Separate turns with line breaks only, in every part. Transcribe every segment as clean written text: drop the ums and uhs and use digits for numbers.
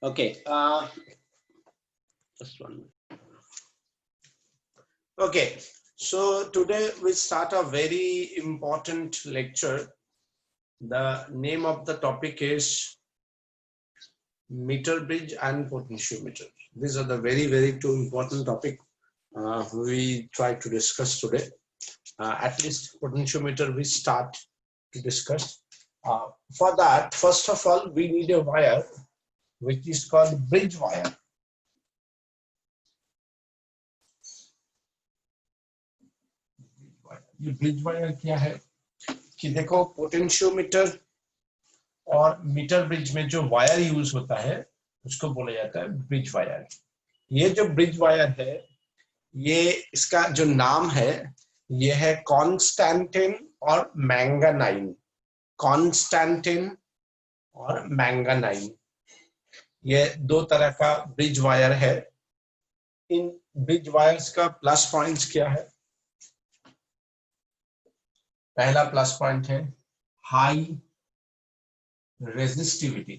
Okay, just one minute. Okay, so today we start a very important lecture. The name of the topic is meter bridge and potentiometer. These are the very two important topic we try to discuss today. At least potentiometer we start to discuss. For that, first of all, we need a wire which is called bridge wire. ये bridge wire क्या है कि देखो potentiometer और metre bridge में जो wire use होता है उसको बोला जाता है ब्रिज वायर। ये जो ब्रिज वायर है ये इसका जो नाम है ये है कॉन्स्टेंटिन और मैंगानाइन। कॉन्स्टेंटिन और मैंगानाइन ये दो तरह का ब्रिज वायर है। इन ब्रिज वायर्स का प्लस पॉइंट्स क्या है? पहला प्लस पॉइंट है high resistivity,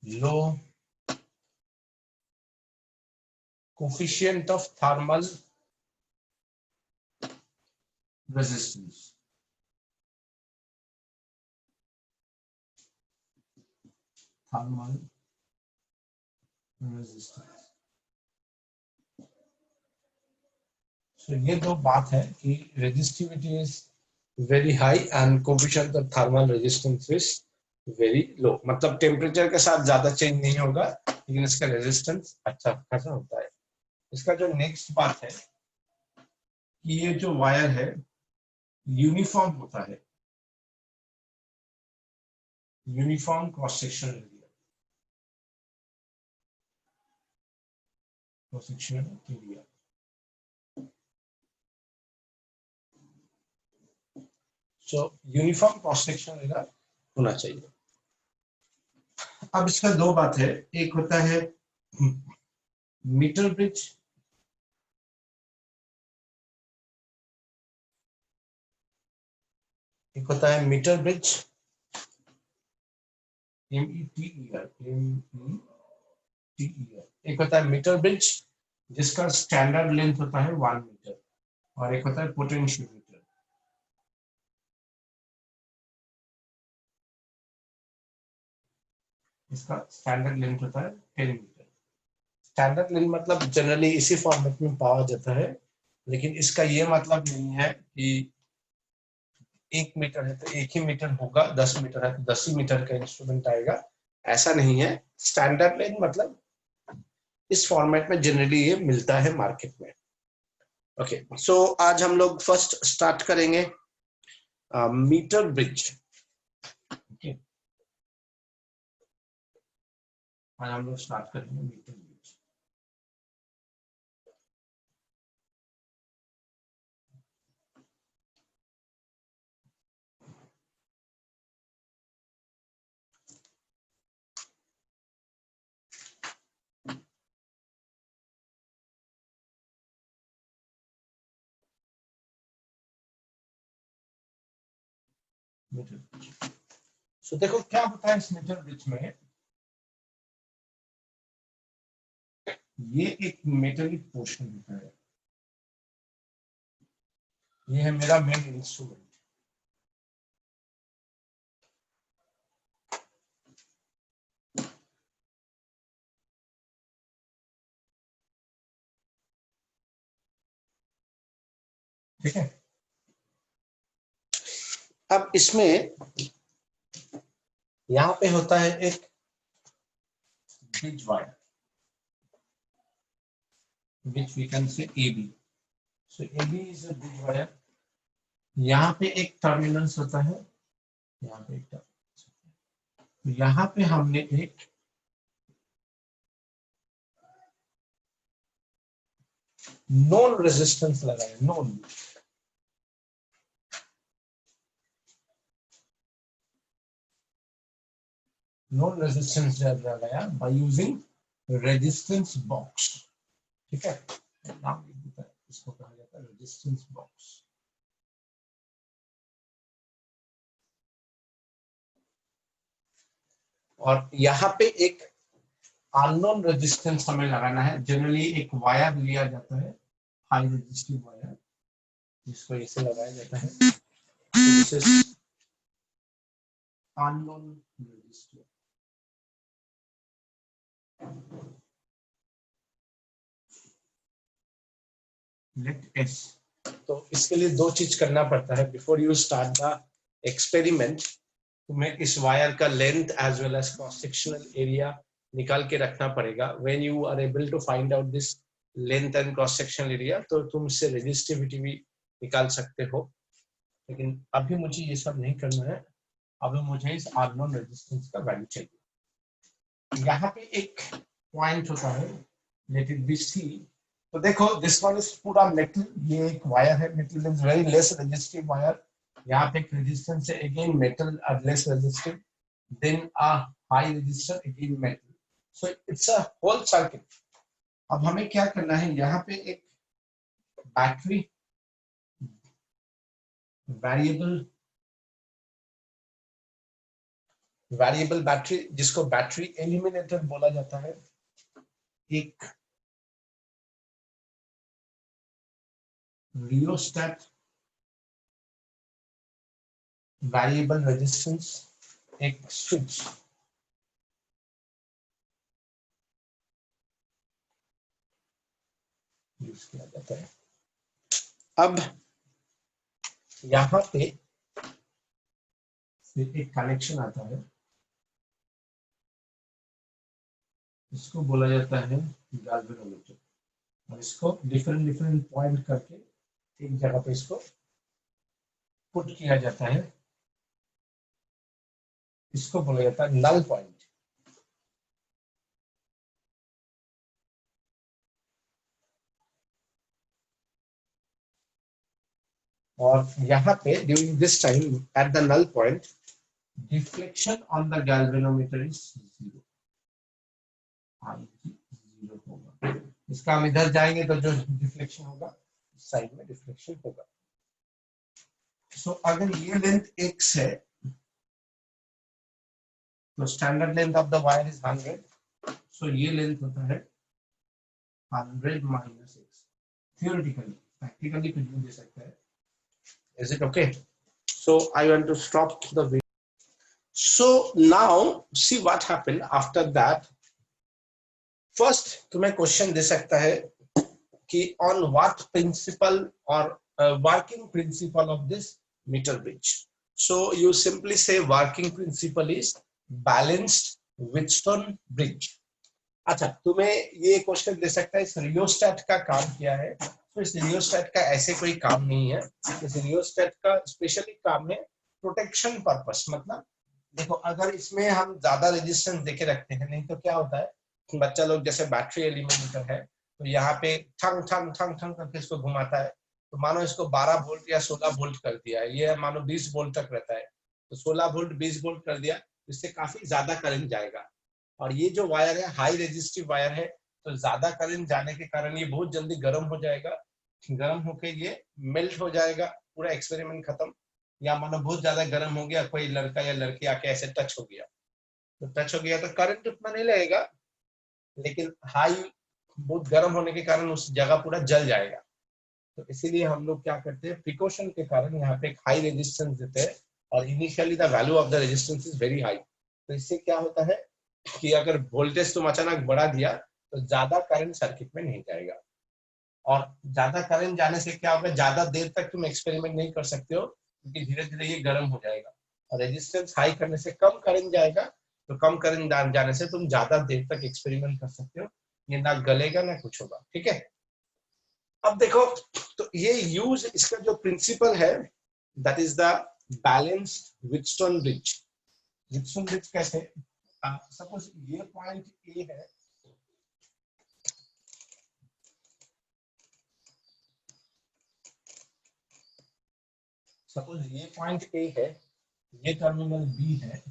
low coefficient of thermal resistance. Thermal resistance. तो ये दो बात है कि resistivity is very high and coefficient of thermal resistance is very low. मतलब टेम्परेचर के साथ ज्यादा चेंज नहीं होगा लेकिन इसका रेजिस्टेंस अच्छा खासा होता है। इसका जो नेक्स्ट बात है कि ये जो वायर है यूनिफॉर्म होता है, uniform cross section area, cross section area. सो यूनिफॉर्म क्रॉस सेक्शन एरिया होना चाहिए। अब इसका दो बात है, एक होता है मीटर ब्रिज, एक होता है मीटर ब्रिज METER, एक होता है मीटर ब्रिज जिसका स्टैंडर्ड लेंथ होता है 1 मीटर और एक होता है पोटेंशियोमीटर। इसका स्टैंडर्ड लेंथ होता है 10 मीटर। स्टैंडर्ड लेंथ मतलब जनरली इसी फॉर्मेट में पाया जाता है, लेकिन इसका ये मतलब नहीं है कि 1 मीटर है तो 1 ही मीटर होगा, 10 मीटर है तो 10 ही मीटर का इंस्ट्रूमेंट आएगा, ऐसा नहीं है। स्टैंडर्ड लेंथ मतलब इस फॉर्मेट में जनरली ये मिलता है मार्केट में। ओके, सो आज हम लोग फर्स्ट स्टार्ट करेंगे मीटर ब्रिज। ओके, आज हम लोग स्टार्ट करेंगे मीटर ब्रिज। सो देखो क्या होता है इस मीटर ब्रिज में, ये एक मेटेलिक पोर्शन होता है, ये है मेरा मेन इंस्ट्रूमेंट। ठीक है, अब इसमें यहां पे होता है एक bridge wire which we can say AB. So AB is a bridge wire. यहाँ पे एक टर्मिनल्स होता है, यहाँ पे एक टर्मिनल्स होता है, तो यहाँ पे हमने एक नॉन रेजिस्टेंस लगाया, नॉन रेजिस्टेंस लगाया बाय यूजिंग रेजिस्टेंस बॉक्स। ठीक है, नाम लिख देता है, इसको कहा जाता है रेजिस्टेंस बॉक्स। और यहाँ पे एक अननोन रेजिस्टेंस हमें लगाना है। जनरली एक वायर लिया जाता है, हाई रेजिस्टिव वायर, जिसको इसे लगाया जाता है। This is unknown resistive. Let's. तो इसके लिए दो चीज करना पड़ता है before you start the experiment. तुम्हें इस वायर का length as well as cross sectional area निकाल के रखना पड़ेगा। When you are able to find out this length and cross sectional area, तो तुम इससे रेजिस्टिविटी भी निकाल सकते हो। लेकिन अभी मुझे ये सब नहीं करना है, अभी मुझे इस अननोन रेजिस्टेंस का वैल्यू चाहिए। यहाँ पे एक पॉइंट होता है, लेट इट बी सी। तो देखो दिस वन इज पूरा मेटल, ये एक वायर है, metal is very less resistive wire. यहाँ पे एक रेजिस्टेंस है, again metal are less resistive, then a high resistor, again metal. So it's a whole circuit. अब हमें क्या करना है, यहाँ पे एक बैटरी, वेरिएबल बैटरी, जिसको बैटरी एलिमिनेटर बोला जाता है, एक रियोस्टेट, वेरिएबल रेजिस्टेंस, एक स्विच। यूज किया जाता है। अब यहाँ पे एक कनेक्शन आता है, इसको बोला जाता है गैल्वेनोमीटर, और इसको डिफरेंट डिफरेंट पॉइंट करके एक जगह पे इसको पुट किया जाता है। इसको बोला जाता है नल पॉइंट। और यहाँ पे during this time at the null point, deflection on the galvanometer is 0, zero होगा। इसका हम इधर जाएंगे तो जो डिफ्लेक्शन होगा, इस साइड में डिफ्लेक्शन होगा। सो अगर ये लेंथ x है, तो standard length of the wire is 100। सो ये लेंथ होता है 100 माइनस x। थियोरेटिकली, प्रैक्टिकली कुछ भी दे सकता है। Is it okay? So I want to stop the video. So now see what happened after that. First तुम्हें क्वेश्चन दे सकता है कि on what principle or working principle of this meter bridge. So you simply say working principle is balanced Wheatstone bridge. अच्छा, तुम्हें ये question दे सकता है इस रियोस्टेट का काम क्या है। तो इस रियोस्टेट का ऐसे कोई काम नहीं है। इस रियोस्टेट का स्पेशली काम है प्रोटेक्शन पर्पस। मतलब देखो, अगर इसमें हम ज्यादा रेजिस्टेंस देके रखते हैं, नहीं तो क्या होता है, बच्चा लोग जैसे बैटरी एलिमिनेटर है, तो यहाँ पे ठंग ठंग ठंग ठंग करके इसको घुमाता है। तो मानो इसको 12 वोल्ट या 16 वोल्ट कर दिया है, ये मानो 20 वोल्ट तक रहता है, तो 16 वोल्ट 20 वोल्ट कर दिया, इससे काफी ज्यादा करंट जाएगा। और ये जो वायर है हाई रेजिस्टिव वायर है, तो ज्यादा करंट जाने के कारण ये बहुत जल्दी गर्म हो जाएगा। गर्म होके ये मेल्ट हो जाएगा, पूरा एक्सपेरिमेंट खत्म। या मानो बहुत ज्यादा गर्म हो गया, कोई लड़का या लड़की आके ऐसे टच हो गया, तो टच हो गया तो करंट उतना नहीं लगेगा, लेकिन हाई बहुत गर्म होने के कारण उस जगह पूरा जल जाएगा। तो इसीलिए हम लोग क्या करते हैं, प्रिकॉशन के कारण यहाँ पे एक हाई रेजिस्टेंस देते हैं, और initially the value of the resistance is very high. तो इससे क्या होता है कि अगर वोल्टेज तुम अचानक बढ़ा दिया, तो ज्यादा करंट सर्किट में नहीं जाएगा। और ज्यादा करंट जाने से क्या होगा, ज्यादा देर तक तुम एक्सपेरिमेंट नहीं कर सकते हो, क्योंकि धीरे धीरे ये गर्म हो जाएगा। और रेजिस्टेंस हाई करने से कम करंट जाएगा, तो कम करंट जाने से तुम ज्यादा देर तक एक्सपेरिमेंट कर सकते हो, ये ना गलेगा ना कुछ होगा। ठीक है, अब देखो, तो ये यूज, इसका जो प्रिंसिपल है, that is the balanced Wheatstone bridge. Wheatstone bridge कैसे, सपोज ये पॉइंट ए है, सपोज ये पॉइंट ए है, ये टर्मिनल बी है,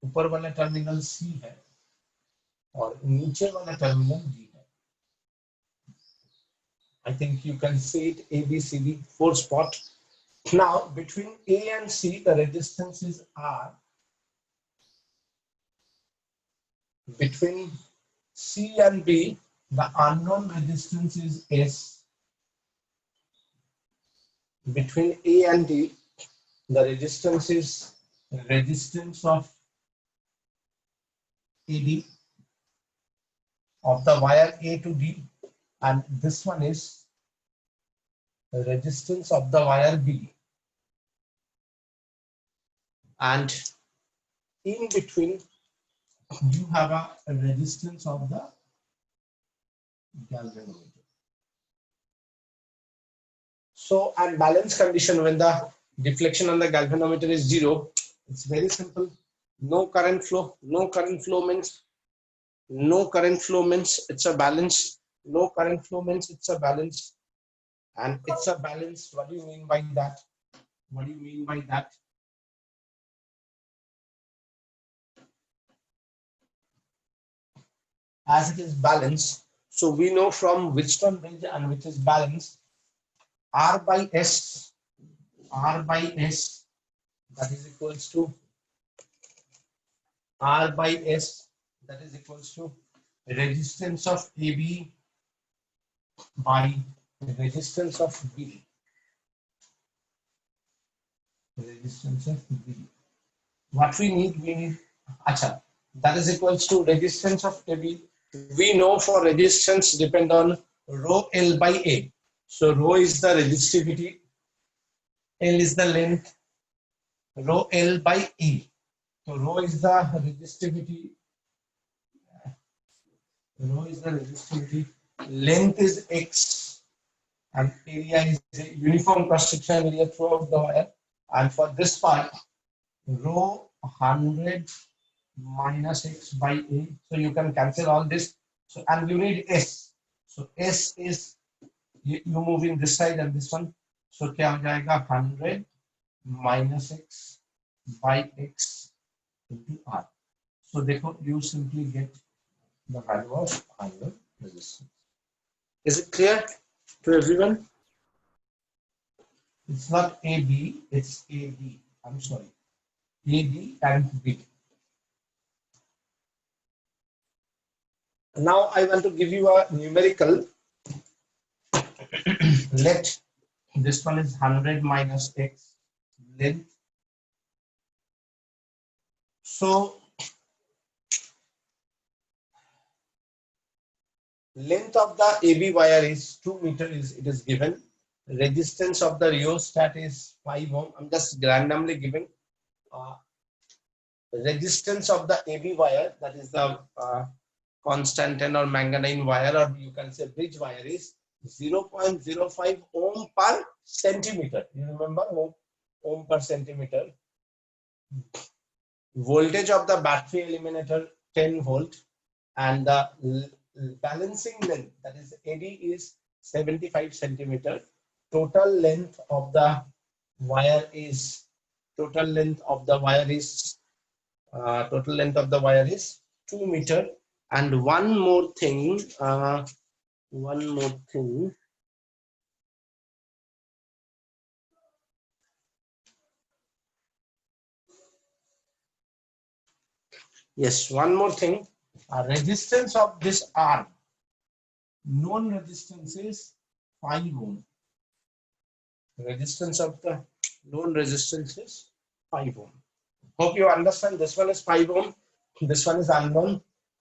ऊपर वाला टर्मिनल सी है, और नीचे वाला टर्मिनल डी है। I think you can see it A, B, C, D, 4 spot. Now between A and C the resistance is R, between C and B, the unknown resistance is S. Between A and D, the resistance is resistance of AD of the wire A to D, and this one is resistance of the wire B. And in between, you have a resistance of the galvanometer. So at balance condition, when the deflection on the galvanometer is 0, it's very simple. No current flow. No current flow means it's a balance. No current flow means it's a balance. And it's a balance. What do you mean by that? What do you mean by that? As it is balanced, so we know from Wheatstone bridge and which is balanced, R by S, that is equals to R by S, that is equals to resistance of AB by resistance of B. Resistance of B. What we need, acha, that is equals to resistance of AB. We know for resistance depend on rho L by A. So rho is the resistivity, L is the length, rho L by E. So rho is the resistivity, length is X, and area is a uniform cross-section area throughout the wire. And for this part, rho 100 minus X by A. So you can cancel all this. So and you need S. So S is you move in this side and this one. So क्या हो जाएगा 100 minus X by X into R. So देखो you simply get the value of unknown resistance. Is it clear to everyone? It's not AB, it's AD. I'm sorry. AD and B. Now I want to give you a numerical. Let this one is 100 minus X length. So length of the AB wire is 2 meters. It is given. Resistance of the rheostat is 5 ohm. I'm just randomly giving. Resistance of the AB wire, that is the Constantan or manganese wire, or you can say bridge wire, is 0.05 ohm per centimeter. You remember ohm per centimeter. Voltage of the battery eliminator 10 volt, and the balancing length, that is AD, is 75 centimeter. Total length of the wire is 2 meter. And one more thing. Yes, one more thing. Resistance of this arm, known resistance is 5 ohm. Resistance of the known resistance is 5 ohm. Hope you understand. This one is 5 ohm. This one is unknown.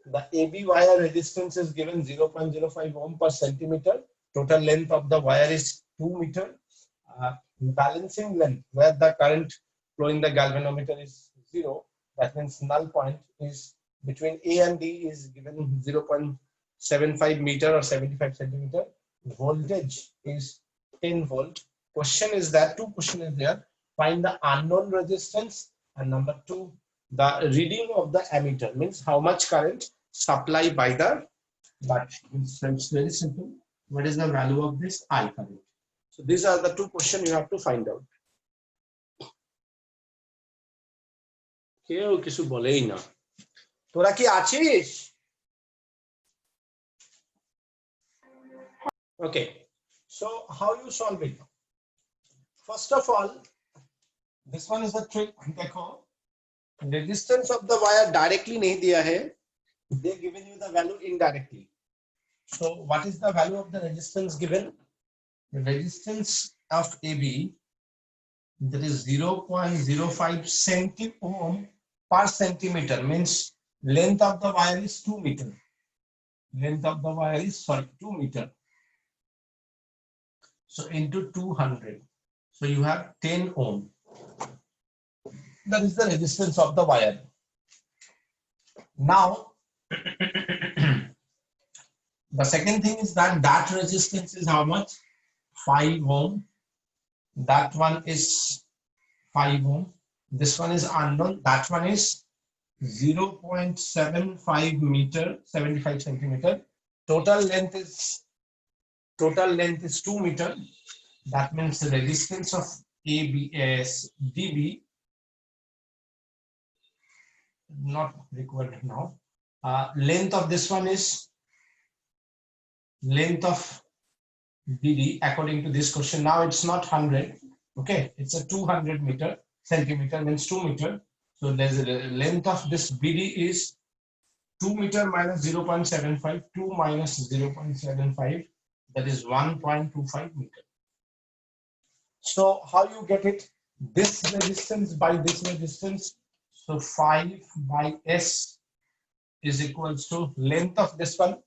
The AB wire resistance is given 0.05 ohm per centimeter. Total length of the wire is 2 meter. Balancing length, where the current flowing the galvanometer is 0, that means null point is between A and D is given 0.75 meter or 75 centimeter. Voltage is 10 volt. Question is that 2 questions is there. Find the unknown resistance, and number 2, the reading of the ammeter, means how much current supplied by the battery. It's very simple. What is the value of this I current? So these are the 2 questions you have to find out. কেউ কিছু বলেই না, তোরা কি আছিস? Okay, so how you solve it? First of all, this one is the trick. देखो, resistance of the wire directly नहीं दिया है, they given you the value indirectly. So what is the value of the resistance given? The resistance of AB, that is 0.05 centi-ohm per centimeter, means length of the wire is 2 meter. Length of the wire is 2 meter. So into 200. So you have 10 ohm. That is the resistance of the wire. Now, the second thing is that resistance is how much? 5 ohm. That one is 5 ohm. This one is unknown. That one is 0.75 meter, 75 centimeter. Total length is 2 meter. That means the resistance of ABS DB not required now. Length of this one is length of BD according to this question. Now it's not 100. Okay, it's a 200 meter. Centimeter means 2 meter. So there's a length of this BD is 2 meter minus 0.75. 2 minus 0.75. That is 1.25 meter. So how you get it? This resistance by this resistance. So 5 by S is equals to length of this one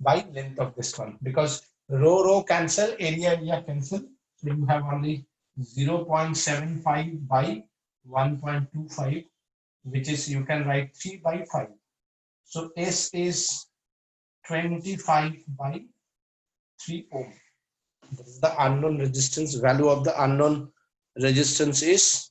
by length of this one, because rho cancel, area cancel. So you have only 0.75 by 1.25, which is you can write 3 by 5. So S is 25 by 3 ohm. This is the unknown resistance. Value of the unknown resistance is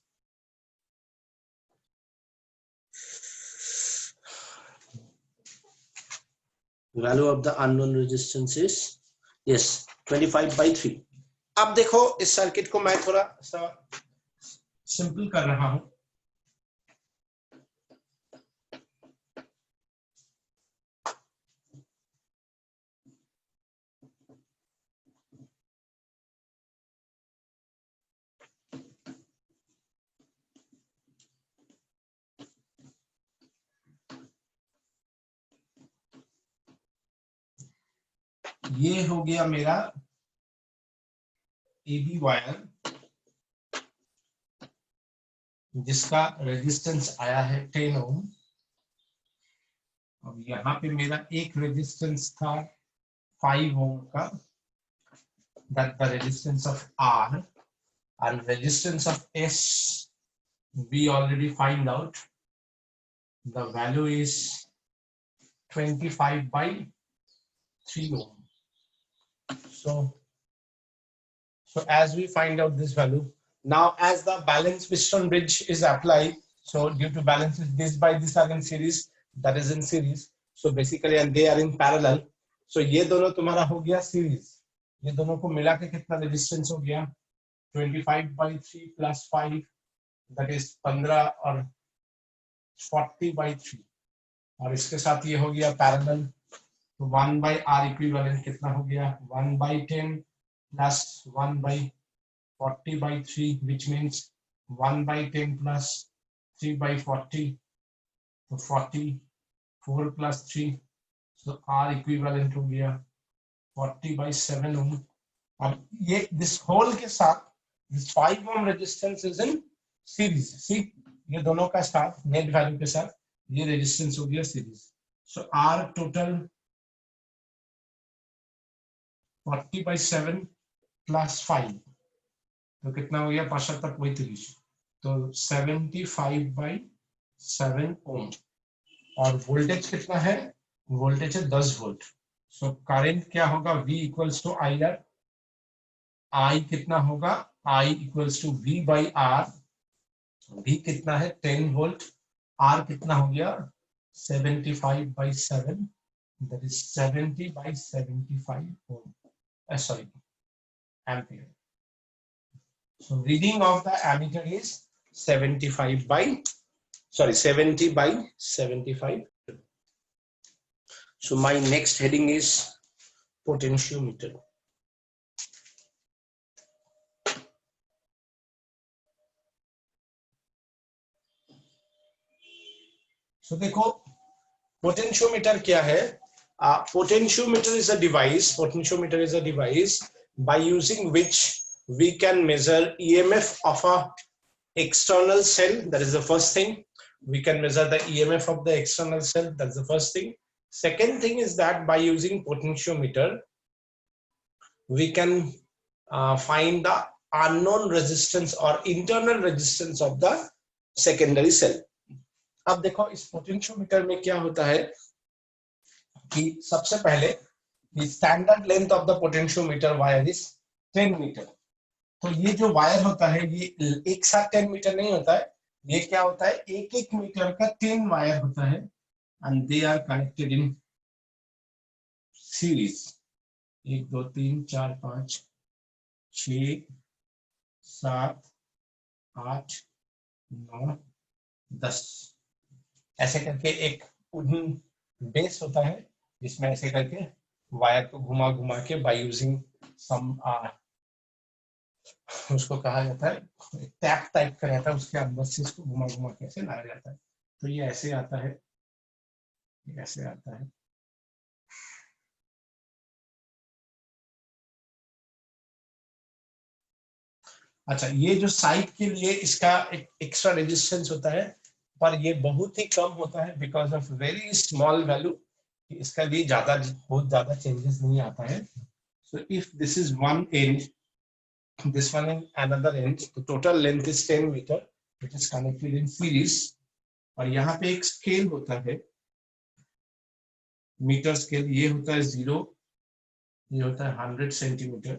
yes 25 by 3. अब देखो इस circuit को मैं थोड़ा सा simple कर रहा हूं. ये हो गया मेरा AB वायर, जिसका रेजिस्टेंस आया है 10 ओम. अब यहाँ पे मेरा एक रेजिस्टेंस था 5 ओम का, that the resistance of R, and resistance of S we already find out. The value is 25 by 3 ohm. So as we find out this value, now as the balanced piston bridge is applied, so due to balances this by this are in series, that is in series. So basically and they are in parallel. So ये दोनों तुम्हारा हो गया series. ये दोनों को मिला के कितना resistance हो गया? 25 by 3 plus 5, that is 15 और 40 by 3. और इसके साथ ये हो गया पैरेलल. तो 1 by R इक्विवेलेंट कितना हो गया? 1 by 10 plus 1 by 40 by 3, which means 1 by 10 plus 3 by 40. तो 44 plus 3. So R इक्विवेलेंट हो गया 40 by 7 ohm. अब ये this whole के साथ this 5 ohm resistance is in series. See, ये दोनों का साथ नेट वैल्यू के साथ ये रेजिस्टेंस हो गया series. So R total 40 by 7 plus 5, तो कितना हो गया? 75 तो 75 by 7 ओम. और वोल्टेज कितना है? वोल्टेज है 10 वोल्ट. सो करंट क्या होगा? V equals to IR. I कितना होगा? I equals to V by R. V कितना है? 10 वोल्ट. R कितना हो गया? 75 by 7, that is 70 by 75 ohm. Sorry, ampere. So reading of the ammeter is 70 by 75. So my next heading is potentiometer. So देखो potentiometer क्या है? Potentiometer is a device. Potentiometer is a device by using which we can measure EMF of a external cell. That is the first thing. We can measure the EMF of the external cell. That's the first thing. Second thing is that by using potentiometer, we can find the unknown resistance or internal resistance of the secondary cell. अब देखो इस potentiometer में क्या होता है कि सबसे पहले the standard length of the potentiometer wire is 10 metre. तो ये जो वायर होता है ये एक साथ 10 मीटर नहीं होता है, ये क्या होता है एक एक मीटर का 10 वायर होता है and they are connected in series. 1 2 3 4 5 6 7 8 9 10 ऐसे करके एक बेस होता है जिसमें ऐसे करके वायर को घुमा घुमा के बाय यूजिंग सम उसको कहा जाता है टैप टाइप का रहता है, उसके अंदर से इसको घुमा घुमा के ऐसे लाया जाता है. तो ये ऐसे आता है, ऐसे आता है. अच्छा, ये जो साइड के लिए इसका एक एक्स्ट्रा रेजिस्टेंस होता है पर ये बहुत ही कम होता है because of very small value. इसका भी बहुत ज्यादा चेंजेस नहीं आता है. So if this is one and, this one in another end, the total length is 10 meter, it is connected in series. और यहाँ पे एक स्केल होता है, मीटर स्केल. ये होता है 0, ये होता है 100 सेंटीमीटर.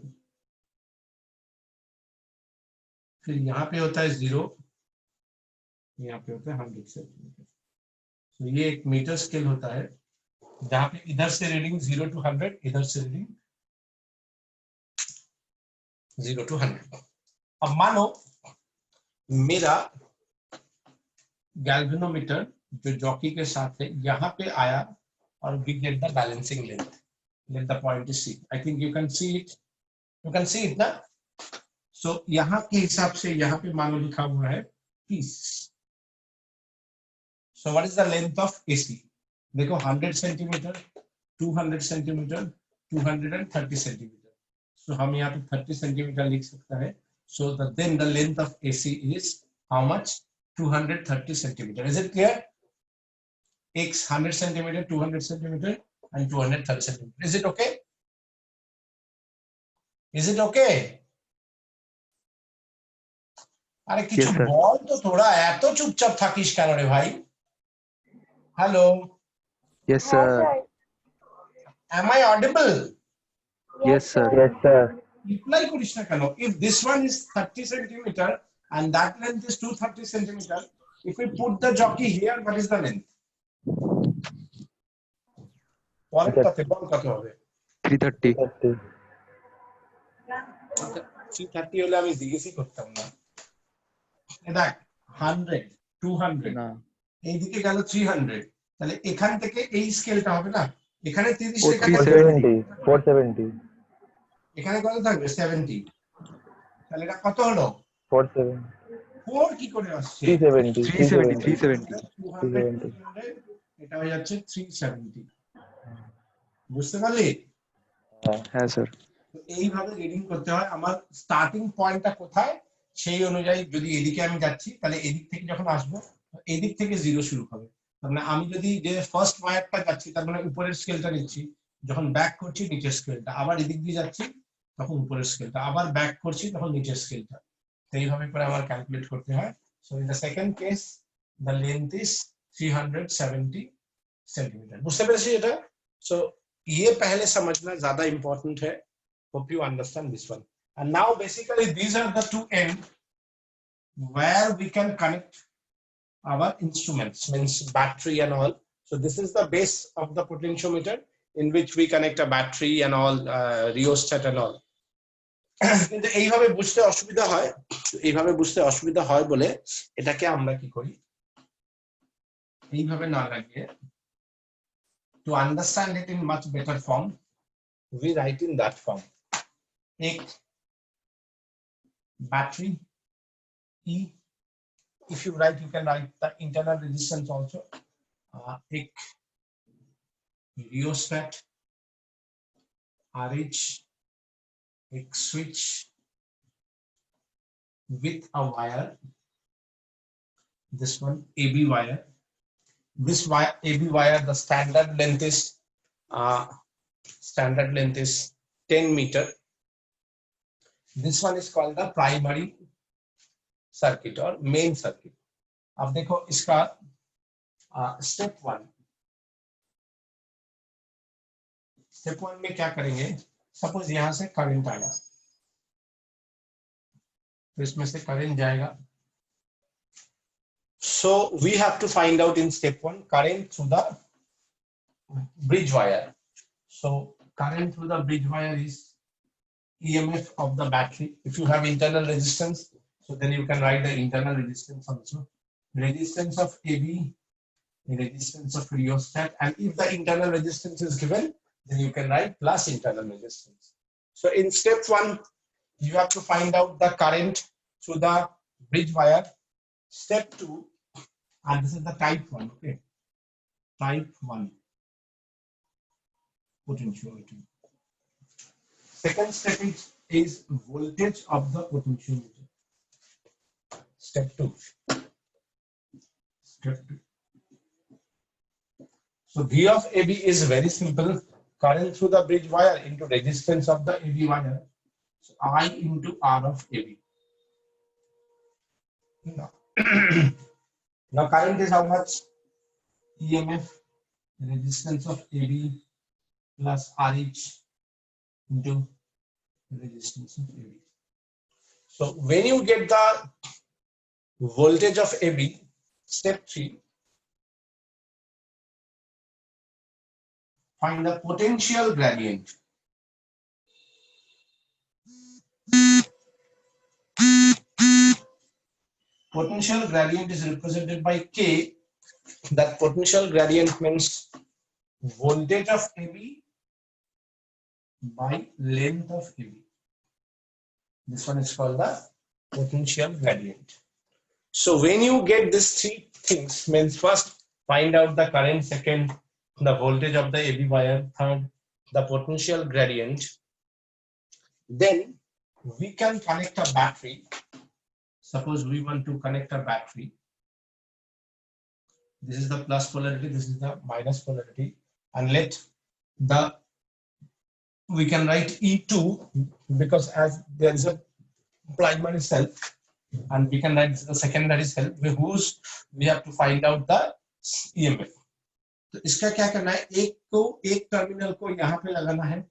फिर यहाँ पे होता है 0, यहाँ पे होता है 100 सेंटीमीटर. तो ये एक मीटर स्केल होता है जहाँ पे इधर से रीडिंग 0 to 100, इधर से रीडिंग 0 to 100. अब मानो मेरा गैल्वेनोमीटर जो जॉकी के साथ है यहाँ पे आया और we get the balancing length. Let the point is C. I think you can see it. You can see it ना? So यहाँ के हिसाब से यहाँ पे मानो लिखा हुआ है piece. So what is the length of AC? देखो 100 सेंटीमीटर, 200 सेंटीमीटर, 230 सेंटीमीटर. So हम यहाँ पे 30 सेंटीमीटर लिख सकता है. So then the length of AC is how much? 230 centimeter. Is it clear? X 100 centimeter, 200 centimeter, and 230 centimeter. Is it okay? Is it okay? अरे किछु ball तो थोड़ा है तो चुपचाप থাকিস কেন রে ভাই? Hello.
Yes sir.
Am I audible?
Yes sir.
Yes sir.
Reply করিস না কেন? If this one is 30 centimeter and that length is 230 centimeter, if we put the jockey here, what is the length? পরেরটাতে বল কত হবে?
330.
330 হলে আমি জিজ্ঞেসই করতাম না. দেখ 100 200
না
এইদিকে গেল 300, তাহলে এখান থেকে এই স্কেলটা হবে না, এখানে 30 লেখা
470.
এখানে কত থাকবে 70, তাহলে এটা কত হলো
47.
4 কি করে আসছে
370.
এটা হয়ে যাচ্ছে 370. বুঝতে পারলি?
হ্যাঁ স্যার.
তো এইভাবে রিডিং করতে হয়. আমার স্টার্টিং পয়েন্টটা কোথায় সেই অনুযায়ী যদি এদিকে আমি যাচ্ছি তাহলে এদিক থেকে যখন আসবো এদিক থেকে 0 শুরু হবে. তার মানে আমি যদি যে ফার্স্ট ওয়্যারটা যাচ্ছি তার মানে উপরের স্কেলটা নিচ্ছি, যখন ব্যাক করছি নিচের স্কেলটা, আবার এদিক দিয়ে যাচ্ছি তখন উপরের স্কেলটা, আবার ব্যাক করছি তখন নিচের স্কেলটা. তো এইভাবে করে আমার ক্যালকুলেট করতে হয়. So in the second case the length is 370 centimetre. বুঝতে পেরেছি এটা? सो ये पहले समझना ज्यादा इंपॉर्टेंट है. Hope you understand this one. And now basically these are the two ends where we can connect our instruments, means battery and all. So this is the base of the potentiometer in which we connect a battery and all, rheostat and all. কিন্তু এইভাবে বুঝতে অসুবিধা হয় বলে এটাকে আমরা কি করি এইভাবে না লাগিয়ে, to understand it in much better form we write in that form. एक battery E, if you write you can write the internal resistance also. एक rheostat, RH, एक switch with a wire, this one AB wire. This wire, AB wire, the standard length is 10 meter. This one is called the primary circuit or main circuit. अब देखो इसका step one में क्या करेंगे, suppose यहां से current आया तो इसमें से करंट जाएगा. So we have to find out in step one current through the bridge wire. So current through the bridge wire is EMF of the battery. If you have internal resistance, so then you can write the internal resistance also. Resistance of AB, resistance of rheostat, and if the internal resistance is given, then you can write plus internal resistance. So in step one, you have to find out the current through the bridge wire. Step two, and this is the type one, okay? Type one potentiometer. Second step is voltage of the potentiometer. Step two. So V of AB is very simple. Current through the bridge wire into resistance of the AB wire. So I into R of AB. Now current is how much? EMF, resistance of AB plus RH into resistance of AB. So when you get the voltage of AB, step 3, find the potential gradient. Potential gradient is represented by K. That potential gradient means voltage of AB by length of AB. This one is called the potential gradient. So when you get these three things, means first find out the current, second the voltage of the AB wire, third the potential gradient, then we can connect a battery. Suppose we want to connect a battery. This is the plus polarity, this is the minus polarity, and we can write E2 because as there is a primary cell, and we can write the secondary cell whose we have to find out the EMF. तो इसका क्या करना है, एक terminal को यहाँ पे लगाना है,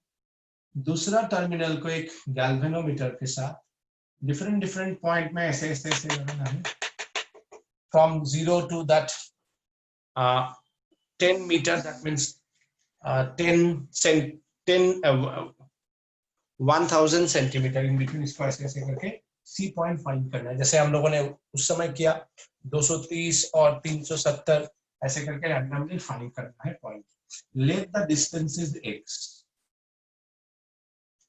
दूसरा टर्मिनल को एक गैल्वेनोमीटर के साथ डिफरेंट पॉइंट में ऐसे लगाना है, from 0 to that 10 meter, that means 1000 centimetre in between, इसको ऐसे करके सी पॉइंट फाइंड करना है. जैसे हम लोगों ने उस समय किया 230 और 370 ऐसे करके रैंडमली फाइंड करना है point. Let the distance is x.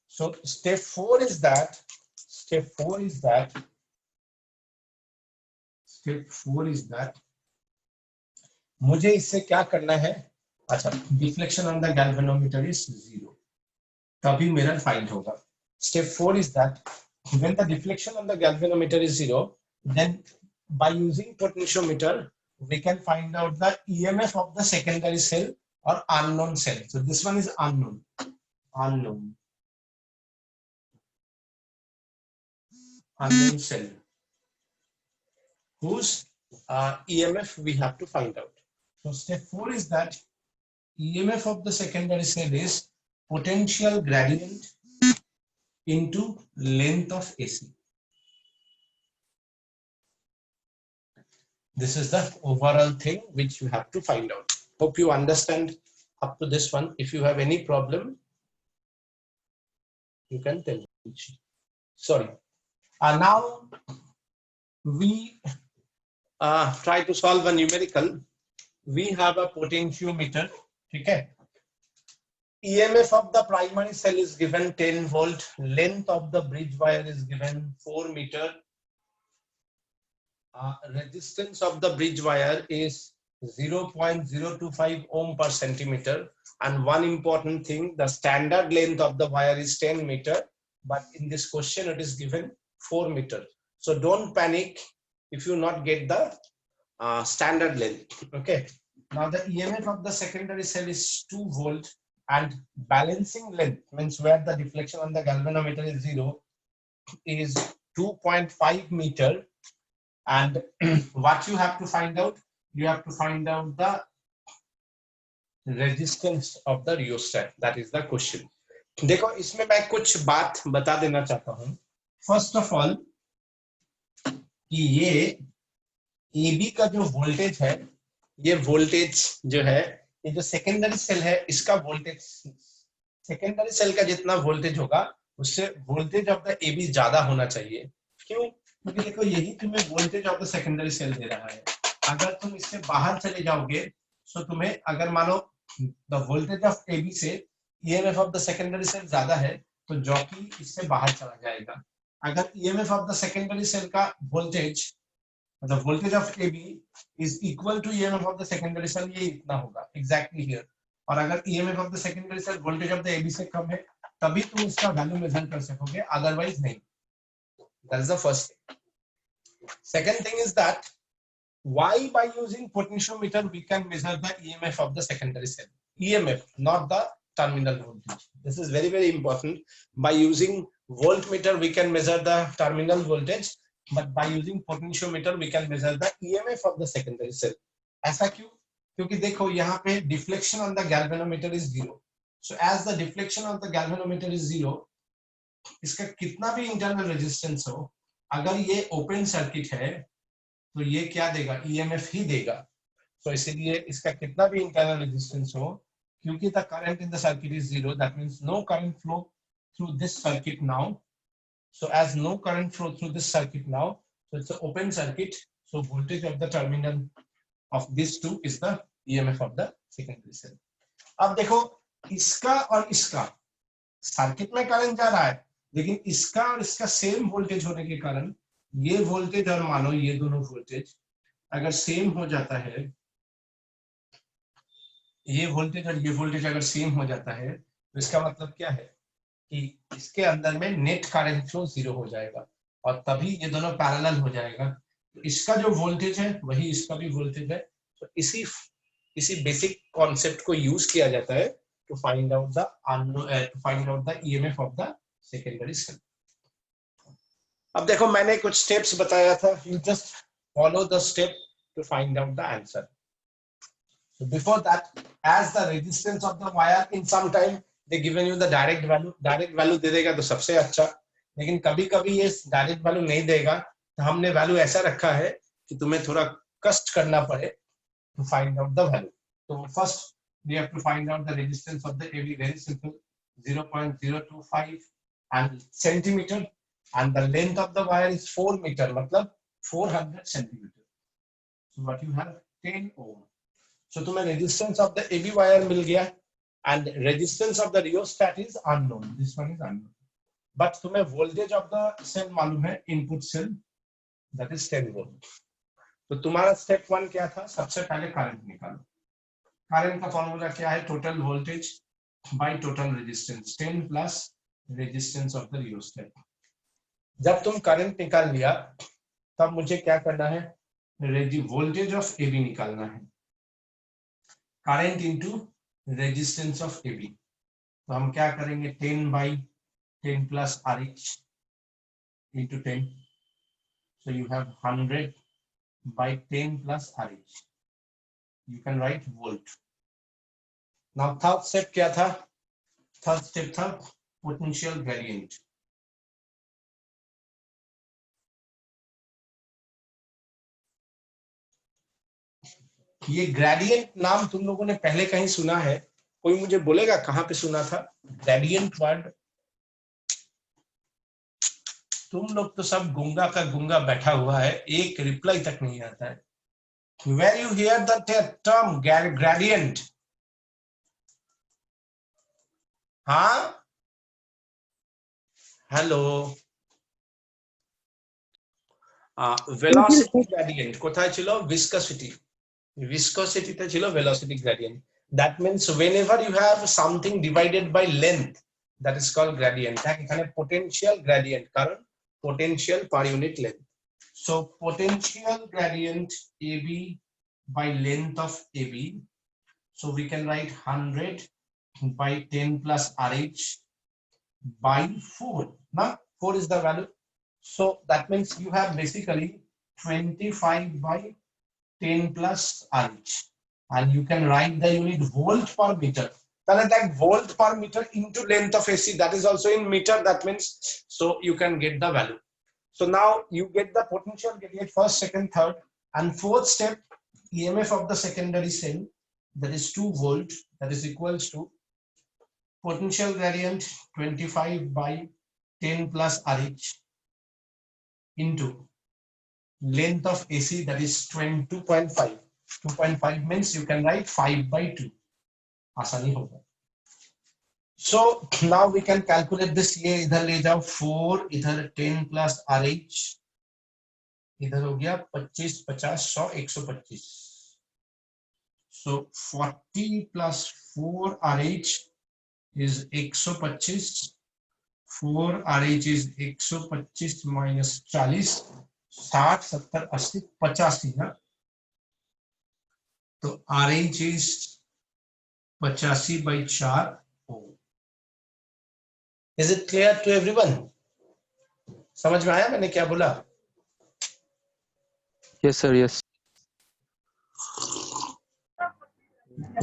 So step 4 is that मुझे इससे क्या करना है, अच्छा deflection on the galvanometer is 0, तभी मिरर फाइंड होगा. Step 4 is that when the deflection on the galvanometer is 0, then by using potentiometer we can find out the EMF of the secondary cell or unknown cell. So this one is unknown cell whose EMF we have to find out. So step 4 is that EMF of the secondary cell is potential gradient into length of AC. This is the overall thing which you have to find out. Hope you understand up to this one. If you have any problem, you can tell me. Sorry. Now we try to solve a numerical. We have a potentiometer. Okay. EMF of the primary cell is given 10 volt. Length of the bridge wire is given 4 meter. Resistance of the bridge wire is 0.025 ohm per centimeter. And one important thing, the standard length of the wire is 10 meter, but in this question it is given 4 meter. So don't panic if you not get the standard length. Okay. Now the EMF of the secondary cell is 2 volt, and balancing length means where the deflection on the galvanometer is 0 is 2.5 meter. And what you have to find out, you have to find out the resistance of the rheostat. That is the question. देखो इसमें मैं कुछ बात बता देना चाहता हूं. First of all कि ये AB का जो वोल्टेज है, ये वोल्टेज जो है, ये जो सेकेंडरी सेल है इसका वोल्टेज, सेकेंडरी सेल का जितना वोल्टेज होगा उससे वोल्टेज ऑफ द AB ज्यादा होना चाहिए. क्यों? क्योंकि देखो यही तुम्हें voltage of the secondary cell दे रहा है. अगर तुम इससे बाहर चले जाओगे तो तुम्हें, अगर मानो द वोल्टेज ऑफ AB से EMF of the secondary cell ज्यादा है तो जॉकी इससे बाहर चला जाएगा. अगर EMF of the secondary cell का voltage, the voltage of AB is equal to EMF of the secondary cell, ये इतना होगा exactly here. और अगर EMF of the secondary cell voltage of the AB से कम है तभी तुम इसका वैल्यू मेजर कर सकोगे, otherwise नहीं. That is the first thing. Second thing is that why by using potentiometer we can measure the EMF of the secondary cell. EMF, not the terminal voltage. This is very very important. By using voltmeter we can measure the terminal voltage, but by using potentiometer we can measure the EMF of the secondary cell. ऐसा क्यों? क्योंकि देखो यहाँ पे deflection on the galvanometer is 0. So as the deflection on the galvanometer is 0, इसका कितना भी internal resistance हो, अगर ये open circuit है तो ये क्या देगा? EMF ही देगा. तो इसीलिए इसका कितना भी internal resistance हो, क्योंकि the current in the circuit is 0, that means no current flow through this circuit now. So as no current flow through this circuit now, so it's an open circuit. So voltage of the terminal of these two is the EMF of the secondary cell. अब देखो इसका और इसका circuit में current जा रहा है, लेकिन इसका और इसका सेम वोल्टेज होने के कारण ये वोल्टेज और मानो ये दोनों वोल्टेज अगर सेम हो जाता है, ये वोल्टेज और ये वोल्टेज अगर सेम हो जाता है तो इसका मतलब क्या है कि इसके अंदर में नेट करंट फ्लो 0 हो जाएगा और तभी ये दोनों पैरेलल हो जाएगा. तो इसका जो वोल्टेज है वही इसका भी वोल्टेज है. तो इसी बेसिक कॉन्सेप्ट को यूज किया जाता है to find out the EMF of the secondary cell. अब देखो मैंने कुछ स्टेप्स बताया था, you just follow the step to find out the answer. So before that, as the resistance of the wire in some time they given you the direct value दे देगा तो सबसे अच्छा, लेकिन कभी कभी ये डायरेक्ट वैल्यू नहीं देगा तो हमने वैल्यू ऐसा रखा है कि तुम्हें थोड़ा कष्ट करना पड़े to find out the value. So first we have to find out the resistance of the AB, very simple, 0.025 and centimeter, and the length of the wire is 4 meter, मतलब 400 centimeter. So what you have 10 ohm. So तुम्हें resistance of the AB wire मिल गया and resistance of the rheostat is unknown. This one is unknown. But तुम्हें voltage of the cell मालूम है, input cell, that is 10 volt. तो तुम्हारा step 1 क्या था? सबसे पहले करंट निकालो. करंट का फॉर्मूला क्या है? Total voltage by total resistance, 10 plus resistance of the rheostat. जब तुम करंट निकाल लिया तब मुझे क्या करना है? वोल्टेज ऑफ AB निकालना है. Current into resistance of AB. तो हम क्या करेंगे? 10 by 10 plus RH into 10. So you have 100 by 10 plus RH. You can write volt. Now third step क्या था? Third step था potential gradient. ये ग्रेडियंट नाम तुम लोगों ने पहले कहीं सुना है? कोई मुझे बोलेगा कहां पे सुना था ग्रेडियंट वर्ड? तुम लोग तो सब गुंगा का गुंगा बैठा हुआ है, एक रिप्लाई तक नहीं आता है. Where you hear the term gradient? हाँ, हेलो. velocity gradient কোথায় ছিল? viscosity. viscosity টা ছিল velocity gradient. That means whenever you have something divided by length, that is called gradient. এখানে potential gradient, কারণ potential per unit length. So potential gradient AB by length of AB. So we can write 100 by 10 plus RH by 4. Now 4 is the value. So that means you have basically 25 by 10 plus RH, and you can write the unit volt per meter. Then that volt per meter into length of AC, that is also in meter. That means, so you can get the value. So now you get the potential gradient first, second, third, and fourth step. EMF of the secondary cell, that is 2 volt, that is equals to potential gradient 25 by 10 plus RH into length of AC, that is 2.5. 2.5 means you can write 5 by 2. आसानी होगा. So now we can calculate this. ये इधर ले जाओ 4, इधर 10 plus RH, इधर हो गया 25, 50, 100, 125. So 40 plus 4 RH is 125. 4 RH is 125 minus 40, 60, 70, 80, 85 ना. तो RH is 85 by 4 ohm. Is it clear to everyone? समझ में आया मैंने क्या बोला?
Yes, sir. Yes.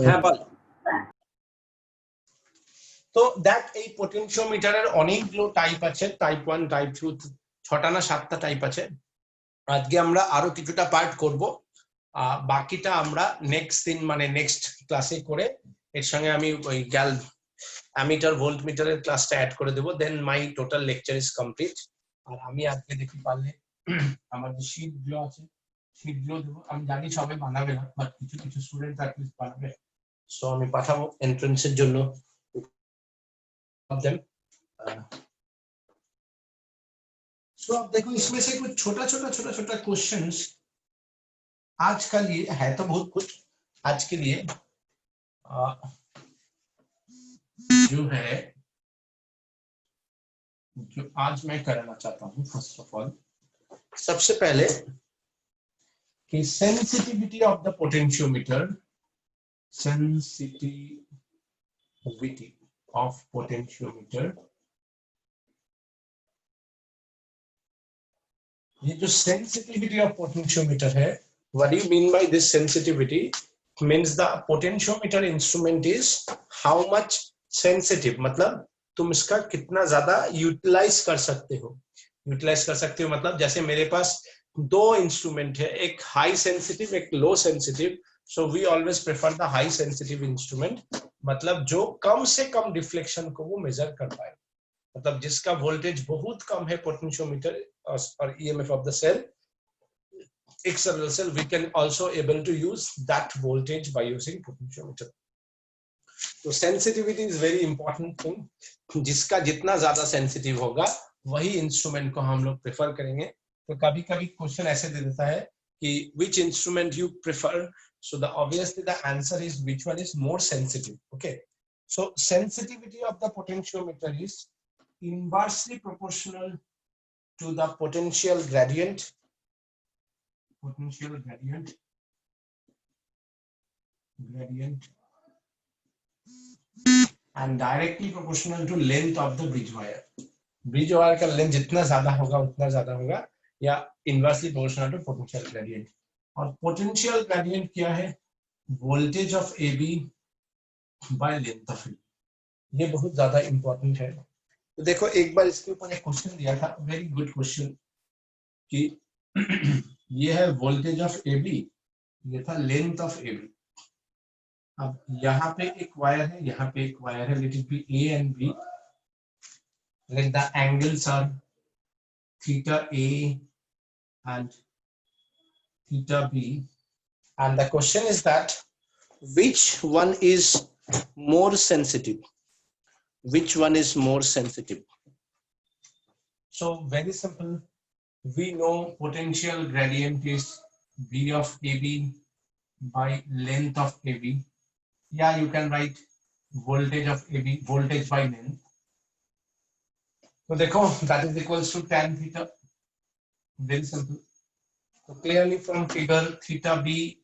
হ্যাঁ বল. তো দেখ এই পোটেনশিওমিটারের অনেকগুলো টাইপ আছে, টাইপ 1, টাইপ 2, 6টা না 7টা টাইপ আছে. আজকে আমরা আরো কিছুটা পার্ট করব, বাকিটা আমরা নেক্সট দিন মানে নেক্সট ক্লাসে করে এর সঙ্গে আমি ওই গ্যাল অ্যামিটার ভোল্ট মিটারের ক্লাসটা অ্যাড করে দেব. দেন মাই টোটাল লেকচার ইজ কমপ্লিট. আর আমি আজকে দেখি পারলে আমার যে শীটগুলো আছে শীটগুলো দেবো. আমি জানি সবাই বানাবে না, বাট কিছু কিছু স্টুডেন্ট অ্যাটলিস্ট বানাবে. সো আমি পাঠাবো এন্ট্রান্সের জন্য. सो अब देखो इसमें से कुछ छोटा छोटा क्वेश्चंस आज का लिए है, तो बहुत कुछ आज के लिए जो है, जो आज मैं करना चाहता हूं. फर्स्ट ऑफ ऑल सबसे पहले कि sensitivity of the potentiometer, sensitivity of potentiometer. ये जो सेंसिटिविटी ऑफ पोटेंशियोमीटर है, what do you mean by this sensitivity? Means the potentiometer instrument is how much sensitive, मतलब तुम इसका कितना ज्यादा यूटिलाइज कर सकते हो. यूटिलाइज कर सकते हो मतलब जैसे मेरे पास दो इंस्ट्रूमेंट है, एक हाई सेंसिटिव, एक low sensitive. So we always prefer the high sensitive instrument, मतलब जो कम से कम डिफ्लेक्शन को वो मेजर कर पाए. मतलब जिसका वोल्टेज बहुत कम है पोटेंशियोमीटर और EMF of the cell, external cell, we can also able to use that voltage by using potentiometer. तो sensitivity is very important thing. जिसका जितना ज्यादा सेंसिटिव होगा वही इंस्ट्रूमेंट को हम लोग प्रेफर करेंगे. तो कभी कभी क्वेश्चन ऐसे दे देता है कि which instrument you prefer, so the obviously the answer is which one is more sensitive. Okay, so sensitivity of the potentiometer is inversely proportional to the potential gradient, and directly proportional to length of the bridge wire. Bridge wire का length जितना ज्यादा होगा उतना ज्यादा होगा, या inversely proportional to potential gradient. और potential gradient क्या है? Voltage of AB by length of AB. ये बहुत ज्यादा इंपॉर्टेंट है. तो देखो एक बार इसके ऊपर एक क्वेश्चन दिया था, वेरी गुड क्वेश्चन, कि ये है वोल्टेज ऑफ AB, ये था लेंथ ऑफ AB. अब यहाँ पे एक वायर है, यहाँ पे एक वायर है, let it be A and B. Let the angles are theta A and theta B, and the question is that which one is more sensitive? Which one is more sensitive? So very simple. We know potential gradient is V of AB by length of AB. Yeah, you can write voltage of AB, voltage by length. So देखो, that is equals to tan theta. Very simple. So clearly from figure, theta B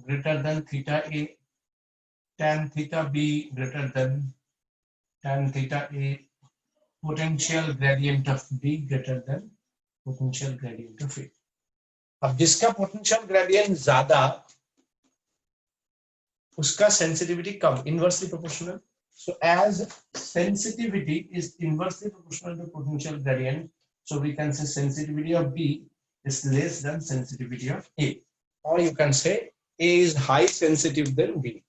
greater than theta A, tan theta B greater than tan theta A, potential gradient of B greater than potential gradient of A. अब जिसका potential gradient ज्यादा उसका sensitivity come, inversely proportional. So as sensitivity is inversely proportional to potential gradient, so we can say sensitivity of B is less than sensitivity of A, or you can say A is high sensitive than B.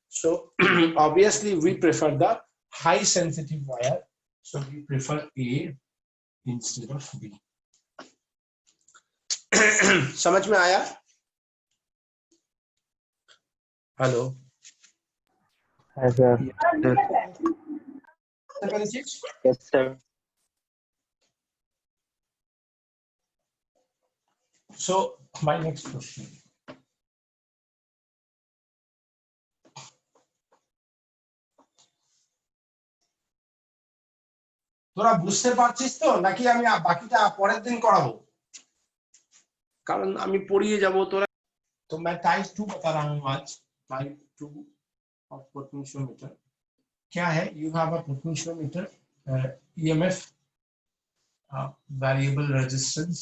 So obviously we prefer the high sensitive wire, so we prefer A instead of B. समझ में आया? Hello
Yes, sir. Yes, sir.
So my next question. তোরা বুঝতে পারছিস তো নাকি আমি বাকিটা পরের দিন করাবো? কারণ আমি পড়িয়ে যাব তোরা। तो मैं टाइप 2 बता रहा हूँ आज, टाइप 2 ऑफ पोटेंशियोमीटर। क्या है? You have a potentiometer, EMF, variable resistance,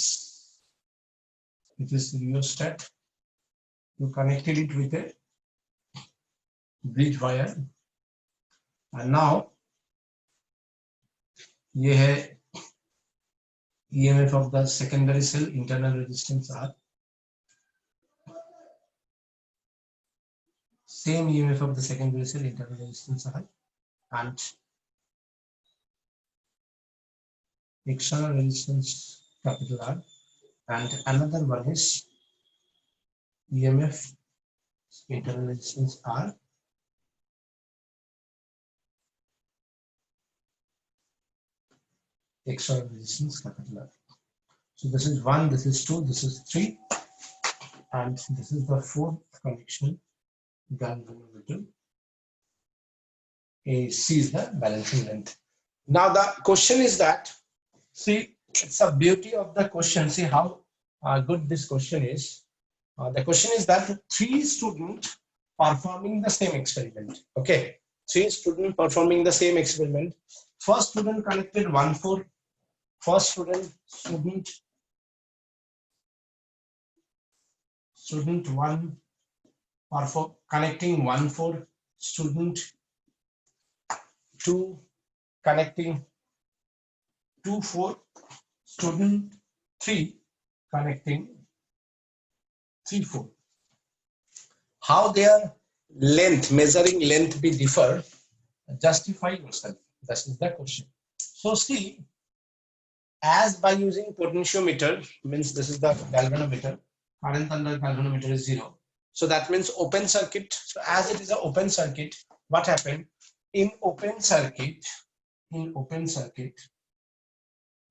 it is rheostat, you connected it with a bridge wire, and now ये है EMF of the secondary cell, internal resistance R, same EMF of the secondary cell, internal resistance R, and external resistance capital R, and another one is EMF internal resistance R, external resistance capital R. So this is 1, this is 2, this is 3, and this is the fourth connection, galvanometer. AC is the balancing length. Now the question is that, see, it's a beauty of the question. See how good this question is. The question is that 3 students performing the same experiment. Okay, 3 students performing the same experiment. First student connected 1,4. First student 1 connecting 1,4, student 2 connecting 2,4, student 3 connecting 3,4. How their length, measuring length be differ? Justify yourself. That is the question. So see, as by using potentiometer, means this is the galvanometer, current under galvanometer is 0. So that means open circuit. So as it is an open circuit, what happened? In open circuit,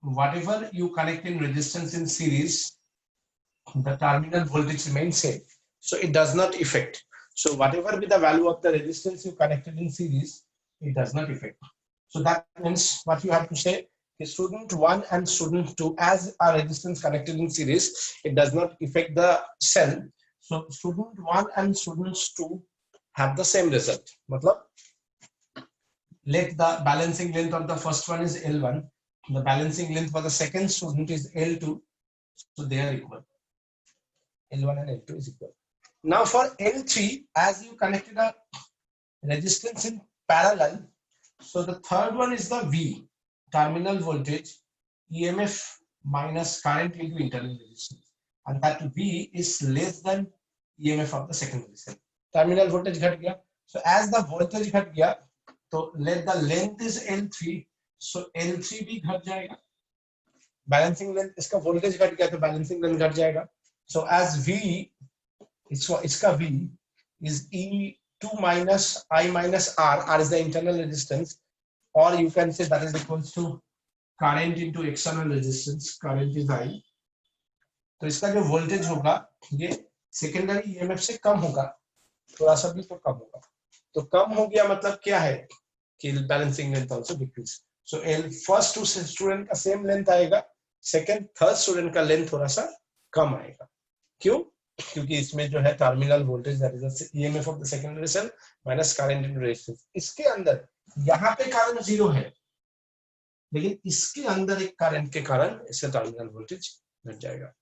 whatever you connect in resistance in series, the terminal voltage remains same. So it does not affect. So whatever be the value of the resistance you connected in series, it does not affect. So that means what you have to say is student 1 and student 2, as are resistance connected in series, it does not affect the cell. So student 1 and students 2 have the same result. Matlab, let the balancing length of the first one is L1, the balancing length for the second student is L2, so they are equal. L1 and L2 is equal. Now for L3, as you connected a resistance in parallel, so the third one is the V, terminal voltage, EMF minus current into internal resistance, and that V is less than EMF of the secondary cell. Terminal voltage घट गया, so as the voltage घट गया, तो let the length is L3, so L3 भी घट जाएगा, balancing length, इसका voltage घट गया तो balancing length घट जाएगा. So as V, इसका V is E2 minus I minus R, R is the internal resistance, or you can say that is equals to current into external resistance, current is I. तो इसका जो voltage होगा ये secondary EMF से कम होगा, थोड़ा सा भी तो कम होगा। तो कम हो गया मतलब क्या है कि balancing length also decrease. So L first student का सेम लेंथ आएगा, सेकंड थर्ड स्टूडेंट का लेंथ थोड़ा सा कम आएगा। क्यों? क्योंकि इसमें जो है terminal voltage that is EMF of the secondary cell minus current into resistance. इसके अंदर यहाँ पे करंट जीरो है, लेकिन इसके अंदर एक करंट के कारण इसका टर्मिनल वोल्टेज घट जाएगा।